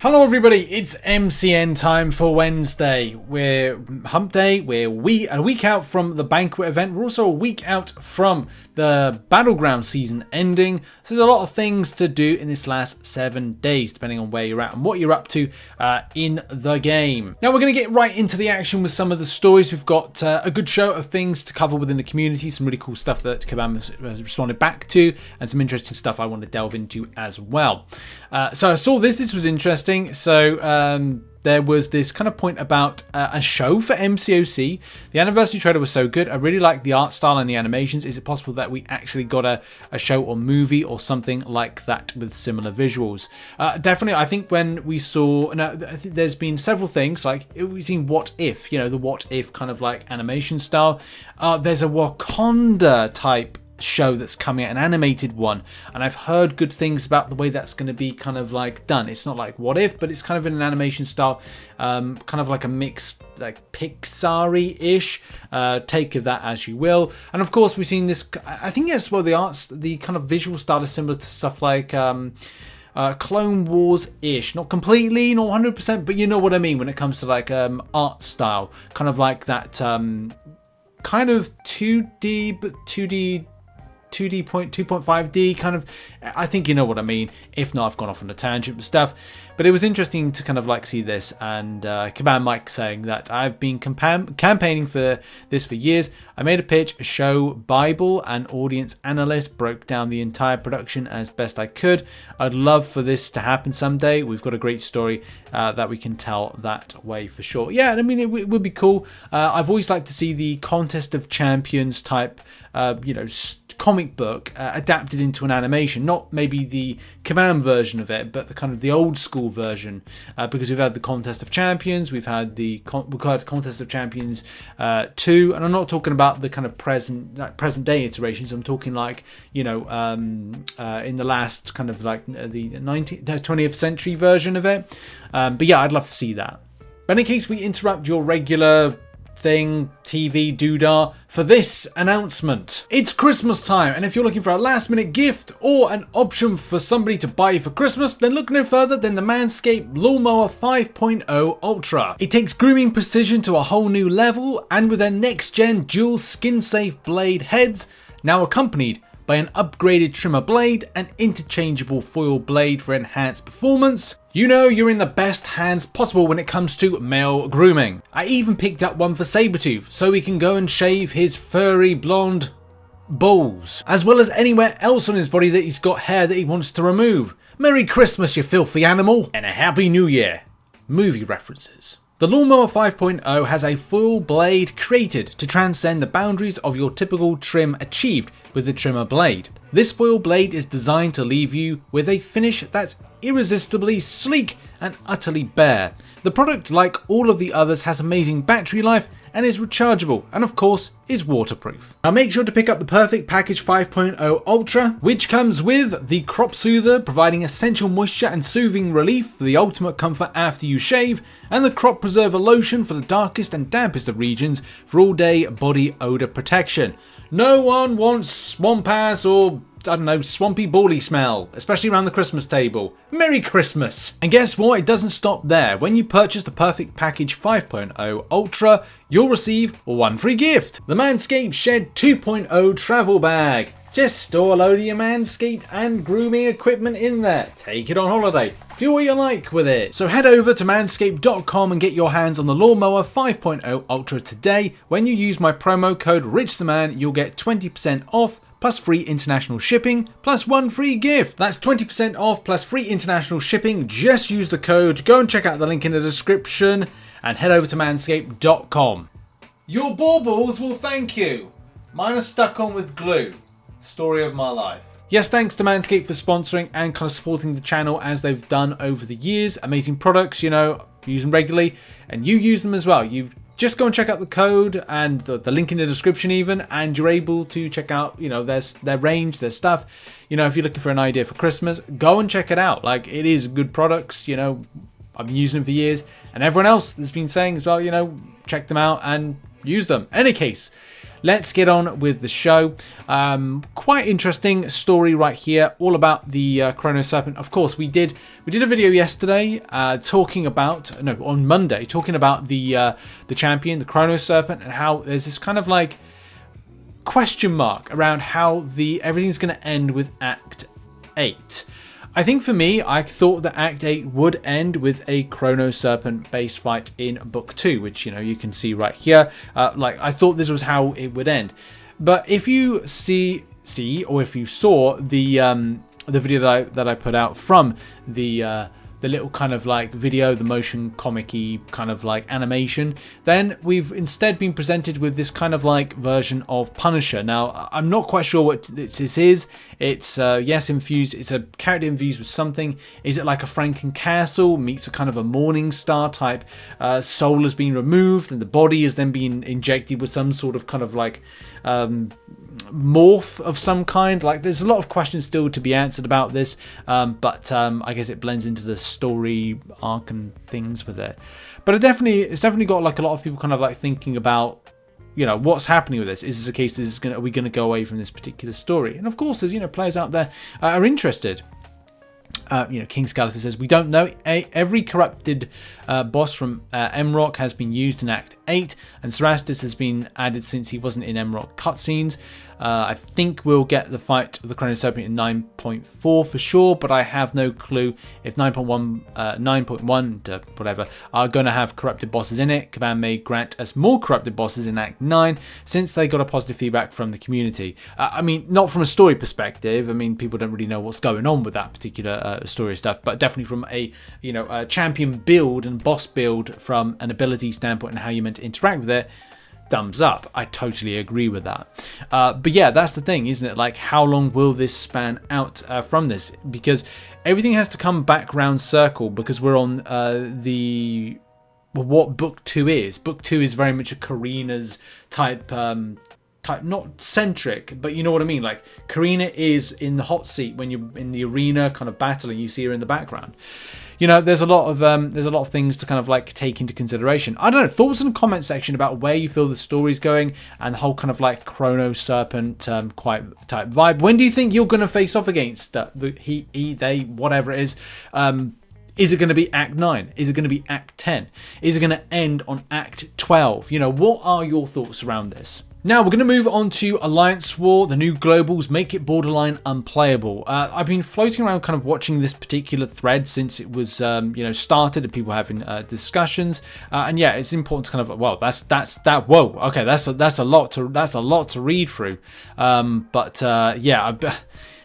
Hello everybody, it's MCN time for Wednesday. We're hump day, we're a week out from the Banquet Event. We're also a week out from the Battlegrounds season ending. So there's a lot of things to do in this last 7 days, depending on where you're at and what you're up to in the game. Now we're going to get right into the action with some of the stories. We've got a good show of things to cover within the community, some really cool stuff that Kabam has responded back to, and some interesting stuff I want to delve into as well. So I saw this was interesting. So there was this kind of point about a show for MCOC. The anniversary trailer was so good. I really like the art style and the animations. Is it possible that we actually got a show or movie or something like that with similar visuals? Definitely, I think when we saw, I think there's been several things, like we've seen What If, the What If kind of like animation style. There's a Wakanda type show that's coming out, an animated one, and I've heard good things about the way that's going to be kind of like done. It's not like What If, but it's kind of in an animation style, kind of like a mixed, like Pixar-y-ish take of that, as you will. And of course we've seen this, I think yes, well, the kind of visual style is similar to stuff like Clone Wars-ish, not completely, not 100%, but you know what I mean when it comes to like art style, kind of like that kind of 2D, but 2.5D kind of, I think you know what I mean. If not, I've gone off on a tangent and stuff. But it was interesting to kind of like see this, and Kabam Mike saying that I've been campaigning for this for years. I made a pitch, a show Bible, and audience analyst broke down the entire production as best I could. I'd love for this to happen someday. We've got a great story that we can tell that way for sure. Yeah, I mean it would be cool. I've always liked to see the Contest of Champions type, comic book adapted into an animation, not maybe the Kabam version of it, but the kind of the old school version, because we've had the Contest of Champions, we've had Contest of Champions 2, and I'm not talking about the kind of present day iterations. I'm talking like in the last kind of like the 20th century version of it. But yeah, I'd love to see that. But in case we interrupt your regular thing, TV doodah, for this announcement. It's Christmas time, and if you're looking for a last minute gift or an option for somebody to buy you for Christmas, then look no further than the Manscaped Lawnmower 5.0 Ultra. It takes grooming precision to a whole new level, and with their next gen dual skin safe blade heads, now accompanied by an upgraded trimmer blade and interchangeable foil blade for enhanced performance, you know you're in the best hands possible when it comes to male grooming. I even picked up one for Sabretooth so he can go and shave his furry blonde balls, as well as anywhere else on his body that he's got hair that he wants to remove. Merry Christmas, you filthy animal, and a Happy New Year. Movie references. The Lawnmower 5.0 has a full blade created to transcend the boundaries of your typical trim achieved with the trimmer blade. This foil blade is designed to leave you with a finish that's irresistibly sleek and utterly bare. The product, like all of the others, has amazing battery life and is rechargeable, and of course is waterproof. Now make sure to pick up the Perfect Package 5.0 Ultra, which comes with the Crop Soother, providing essential moisture and soothing relief for the ultimate comfort after you shave, and the Crop Preserver Lotion for the darkest and dampest of regions for all day body odor protection. No one wants swamp ass or swampy bally smell, especially around the Christmas table. Merry Christmas! And guess what? It doesn't stop there. When you purchase the Perfect Package 5.0 Ultra, you'll receive one free gift. The Manscaped Shed 2.0 Travel Bag. Just store a load of your Manscaped and grooming equipment in there. Take it on holiday. Do what you like with it. So head over to manscaped.com and get your hands on the Lawnmower 5.0 Ultra today. When you use my promo code RichTheMan, you'll get 20% off, plus free international shipping, plus one free gift. That's 20% off plus free international shipping. Just use the code. Go and check out the link in the description and head over to manscaped.com. Your baubles will thank you. Mine are stuck on with glue. Story of my life. Yes, thanks to Manscaped for sponsoring and kind of supporting the channel as they've done over the years. Amazing products, use them regularly, and you use them as well. You just go and check out the code and the link in the description even, and you're able to check out, their range, their stuff. If you're looking for an idea for Christmas, go and check it out. Like, it is good products, I've been using them for years, and everyone else has been saying as well, check them out and use them. Any case, let's get on with the show. Quite interesting story right here, all about the Chrono Serpent. Of course, we did a video yesterday on Monday, talking about the champion, the Chrono Serpent, and how there's this kind of like question mark around how everything's going to end with Act 8. I think for me, I thought that Act 8 would end with a Chrono Serpent based fight in Book 2, which, you know, you can see right here. I thought this was how it would end. But if you see or if you saw the video that I put out from the little kind of like video, the motion comic-y kind of like animation, then we've instead been presented with this kind of like version of Punisher. Now, I'm not quite sure what this is. It's, infused. It's a character infused with something. Is it like a Franken Castle meets a kind of a Morning Star type? Soul has been removed and the body is then being injected with some sort of kind of like morph of some kind. Like, there's a lot of questions still to be answered about this, but I guess it blends into the story arc and things with it. But it's definitely got like a lot of people kind of like thinking about, you know, what's happening with this. Is this a case are we going to go away from this particular story? And of course, as you know, players out there are interested. King Skeleton says, we don't know. Every corrupted boss from MCOC has been used in Act 8, and Cerastus has been added since he wasn't in MCOC cutscenes. I think we'll get the fight of the Chrono Serpent in 9.4 for sure, but I have no clue if 9.1 whatever are going to have corrupted bosses in it. Kabam may grant us more corrupted bosses in Act 9 since they got a positive feedback from the community. I mean, not from a story perspective. I mean, people don't really know what's going on with that particular story stuff, but definitely from a champion build and boss build from an ability standpoint and how you're meant to interact with it. Thumbs up. I totally agree with that. But yeah, that's the thing, isn't it? Like, how long will this span out from this? Because everything has to come back round circle, because we're on what Book 2 is. Book 2 is very much a Karina's type, not centric, but you know what I mean. Like, Karina is in the hot seat when you're in the arena kind of battling. You see her in the background. You know, there's a lot of things to kind of like take into consideration. I don't know, thoughts in the comment section about where you feel the story's going and the whole kind of like Chrono Serpent quite type vibe. When do you think you're going to face off against they, whatever it is? Is it going to be Act 9? Is it going to be Act 10? Is it going to end on Act 12? You know, what are your thoughts around this? Now, we're going to move on to Alliance War. The new globals make it borderline unplayable. I've been floating around kind of watching this particular thread since it was, started and people having discussions. And yeah, it's important to kind of, well, whoa, okay, that's a lot to read through.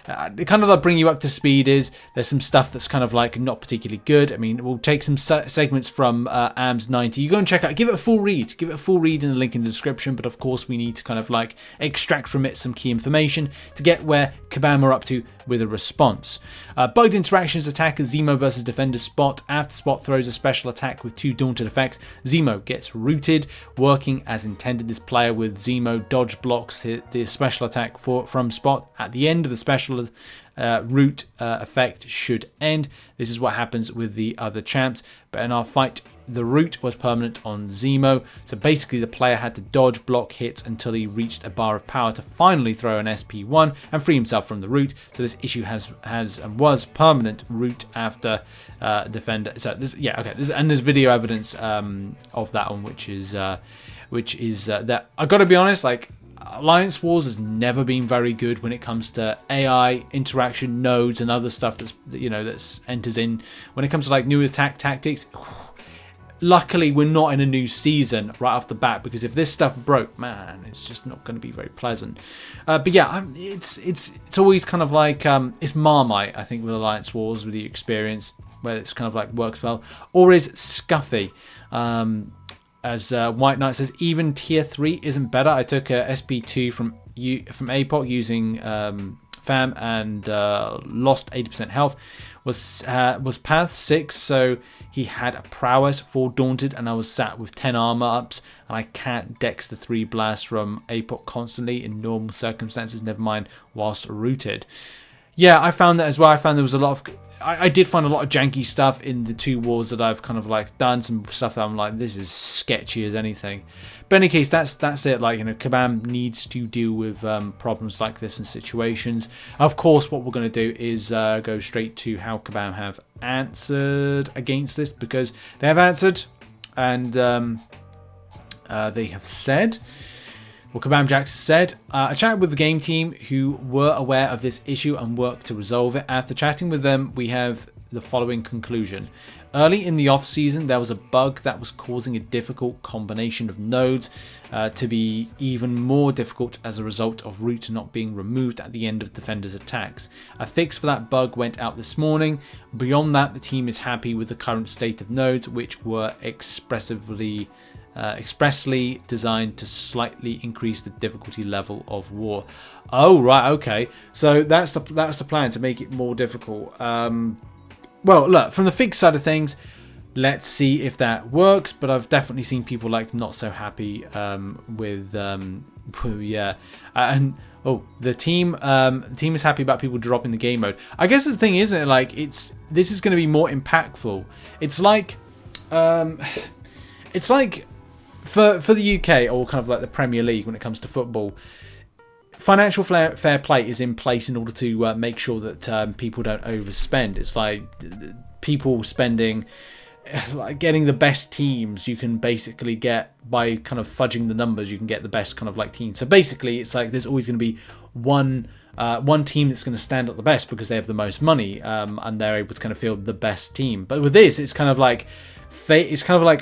Kind of like bring you up to speed is there's some stuff that's kind of like not particularly good. I mean, we'll take some segments from AMS 90. You go and check out, give it a full read in the link in the description. But of course, we need to kind of like extract from it some key information to get where Kabam are up to with a response. Bugged interactions attacker Zemo versus defender Spot. After Spot throws a special attack with 2 daunted effects, Zemo gets rooted, working as intended. This player with Zemo dodge blocks the special attack from Spot. At the end of the special root effect should end. This is what happens with the other champs, but in our fight the root was permanent on Zemo, so basically the player had to dodge block hits until he reached a bar of power to finally throw an SP1 and free himself from the root. So this issue was permanent root after defender. So there's video evidence of that one, which is that I gotta be honest, like, Alliance Wars has never been very good when it comes to AI interaction nodes and other stuff that's enters in when it comes to like new attack tactics. Luckily, we're not in a new season right off the bat, because if this stuff broke, man, it's just not going to be very pleasant. But yeah, it's always kind of like it's Marmite, I think, with Alliance Wars, with the experience where it's kind of like works well, or is Scuffy. As White Knight says, even tier 3 isn't better. I took a SP2 from APOC using FAM and lost 80% health. Was path 6, so he had a prowess 4 daunted, and I was sat with 10 armor ups, and I can't dex the 3 blasts from APOC constantly in normal circumstances, never mind whilst rooted. Yeah, I found that as well. I found there was a lot of... I did find a lot of janky stuff in the 2 wars that I've kind of like done, some stuff that I'm like, this is sketchy as anything. But in any case, that's it. Like, you know, Kabam needs to deal with problems like this in situations. Of course, what we're going to do is go straight to how Kabam have answered against this, because they have answered, and they have said, well, Kabam Jax said, I chatted with the game team who were aware of this issue and worked to resolve it. After chatting with them, we have the following conclusion. Early in the off-season, there was a bug that was causing a difficult combination of nodes to be even more difficult as a result of root not being removed at the end of defenders' attacks. A fix for that bug went out this morning. Beyond that, the team is happy with the current state of nodes, which were expressly designed to slightly increase the difficulty level of war. Oh, right, okay. So that's the plan, to make it more difficult. Well, look, from the fix side of things, let's see if that works. But I've definitely seen people like not so happy with yeah. And the team is happy about people dropping the game mode. I guess the thing, isn't it? Like, this is going to be more impactful. It's like for the UK, or kind of like the Premier League when it comes to football, financial fair play is in place in order to make sure that people don't overspend. It's like people spending, like getting the best teams you can basically get by kind of fudging the numbers. You can get the best kind of like team. So basically, it's like there's always going to be one team that's going to stand up the best because they have the most money, and they're able to kind of field the best team. But with this, it's kind of like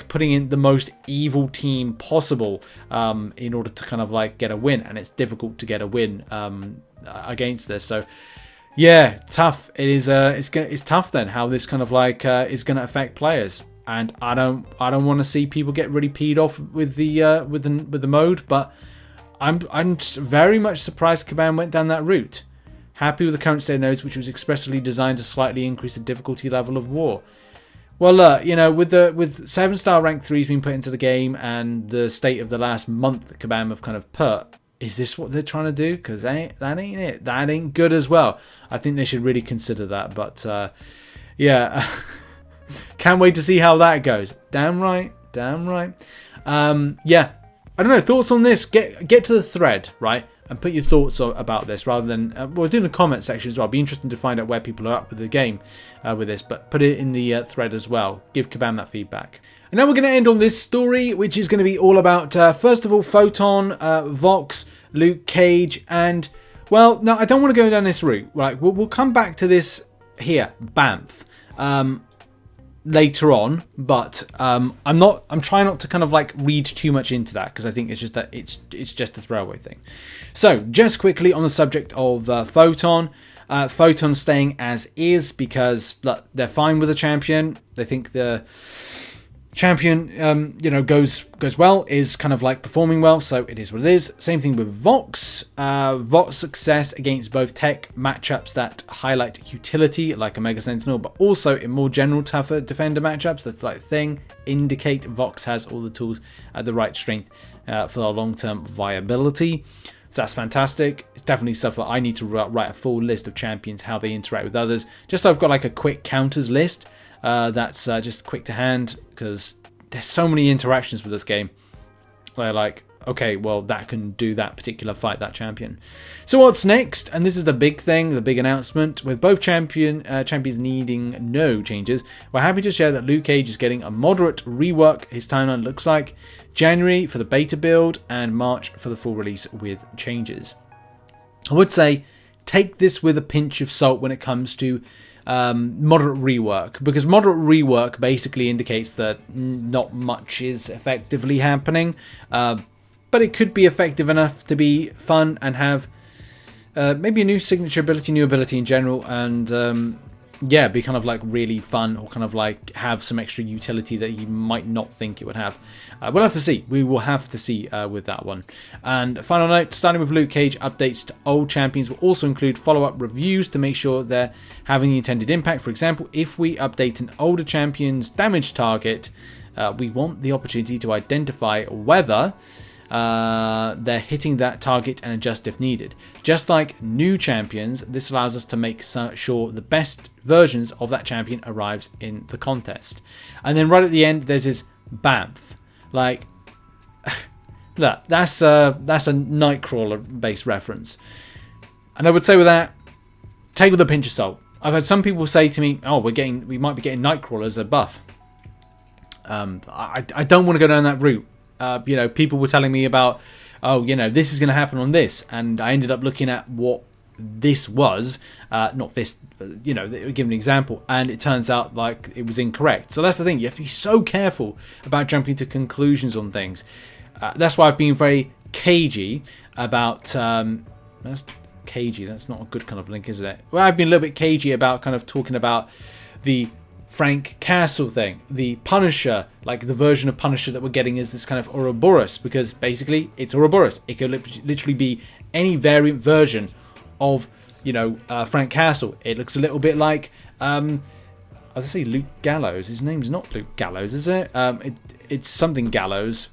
putting in the most evil team possible in order to kind of like get a win, and it's difficult to get a win against this. So yeah, tough. It is. It's tough then how this kind of like is going to affect players, and I don't want to see people get really peed off with the mode, but I'm very much surprised Kabam went down that route. Happy with the current state of nodes, which was expressly designed to slightly increase the difficulty level of war. Well, you know, with 7-star rank 3s being put into the game and the state of the last month that Kabam have kind of put, is this what they're trying to do? Because that ain't it. That ain't good as well. I think they should really consider that. But yeah, can't wait to see how that goes. Damn right. Yeah, I don't know. Thoughts on this? Get to the thread, right? And put your thoughts about this rather than we're doing the comment section as well. It'd be interesting to find out where people are up with the game with this, but put it in the thread as well. Give Kabam that feedback. And now we're going to end on this story, which is going to be all about first of all Photon, Vox, Luke Cage, and well, no, I don't want to go down this route. Right, we'll come back to this here, Banff. Later on, but I'm trying not to kind of like read too much into that, because I think it's just that it's just a throwaway thing. So just quickly on the subject of Photon, Photon staying as is because look, they're fine with the champion. They think the champion you know, goes well, is kind of like performing well, so it is what it is. Same thing with Vox. Vox success against both tech matchups that highlight utility like a Mega Sentinel, but also in more general tougher defender matchups, the like thing indicate Vox has all the tools at the right strength for the long-term viability. So that's fantastic. It's definitely stuff that I need to write a full list of champions, how they interact with others, just so I've got like a quick counters list. That's just quick to hand, because there's so many interactions with this game where like, okay, well, that can do that particular fight, that champion. So what's next? And this is the big thing, the big announcement. With both champions needing no changes, we're happy to share that Luke Cage is getting a moderate rework. His timeline looks like January for the beta build and March for the full release with changes. I would say take this with a pinch of salt when it comes to moderate rework, because moderate rework basically indicates that not much is effectively happening, but it could be effective enough to be fun and have maybe a new signature ability, new ability in general, and yeah, be kind of like really fun, or kind of like have some extra utility that you might not think it would have. We'll have to see. We will have to see with that one. And final note, starting with Luke Cage, updates to old champions will also include follow-up reviews to make sure they're having the intended impact. For example, if we update an older champion's damage target, we want the opportunity to identify whether they're hitting that target and adjust if needed. Just like new champions, this allows us to make sure the best versions of that champion arrives in the contest. And then right at the end, there's this BAMF. Like, look, that's a Nightcrawler based reference. And I would say with that, take with a pinch of salt. I've had some people say to me, "Oh, we might be getting Nightcrawler as a buff." I don't want to go down that route. You know, people were telling me about, oh, you know, this is going to happen on this, and I ended up looking at what this was, not this, you know, give an example, and it turns out like it was incorrect. So that's the thing, you have to be so careful about jumping to conclusions on things. That's why I've been very cagey about, that's cagey, that's not a good kind of link, is it? Well, I've been a little bit cagey about kind of talking about the Frank Castle thing, the Punisher, like the version of Punisher that we're getting is this kind of Ouroboros, because basically it's Ouroboros. It could literally be any variant version of, you know, Frank Castle. It looks a little bit like, I was gonna say Luke Gallows. His name's not Luke Gallows, is it? It's something Gallows.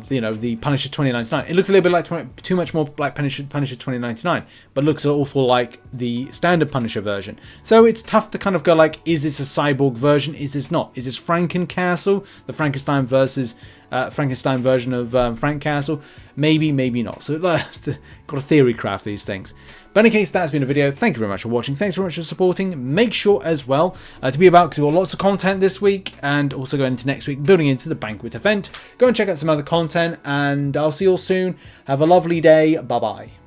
You know, the Punisher 2099. It looks a little bit like too much more like Punisher 2099, but looks awful like the standard Punisher version. So it's tough to kind of go like, is this a cyborg version? Is this not? Is this Franken-Castle, the Frankenstein versus Frankenstein version of Frank Castle? Maybe, maybe not. So got to theory craft these things. But in any case, that's been a video. Thank you very much for watching. Thanks very much for supporting. Make sure as well to be about, because we've got lots of content this week and also going into next week, building into the Banquet event. Go and check out some other content, and I'll see you all soon. Have a lovely day. Bye-bye.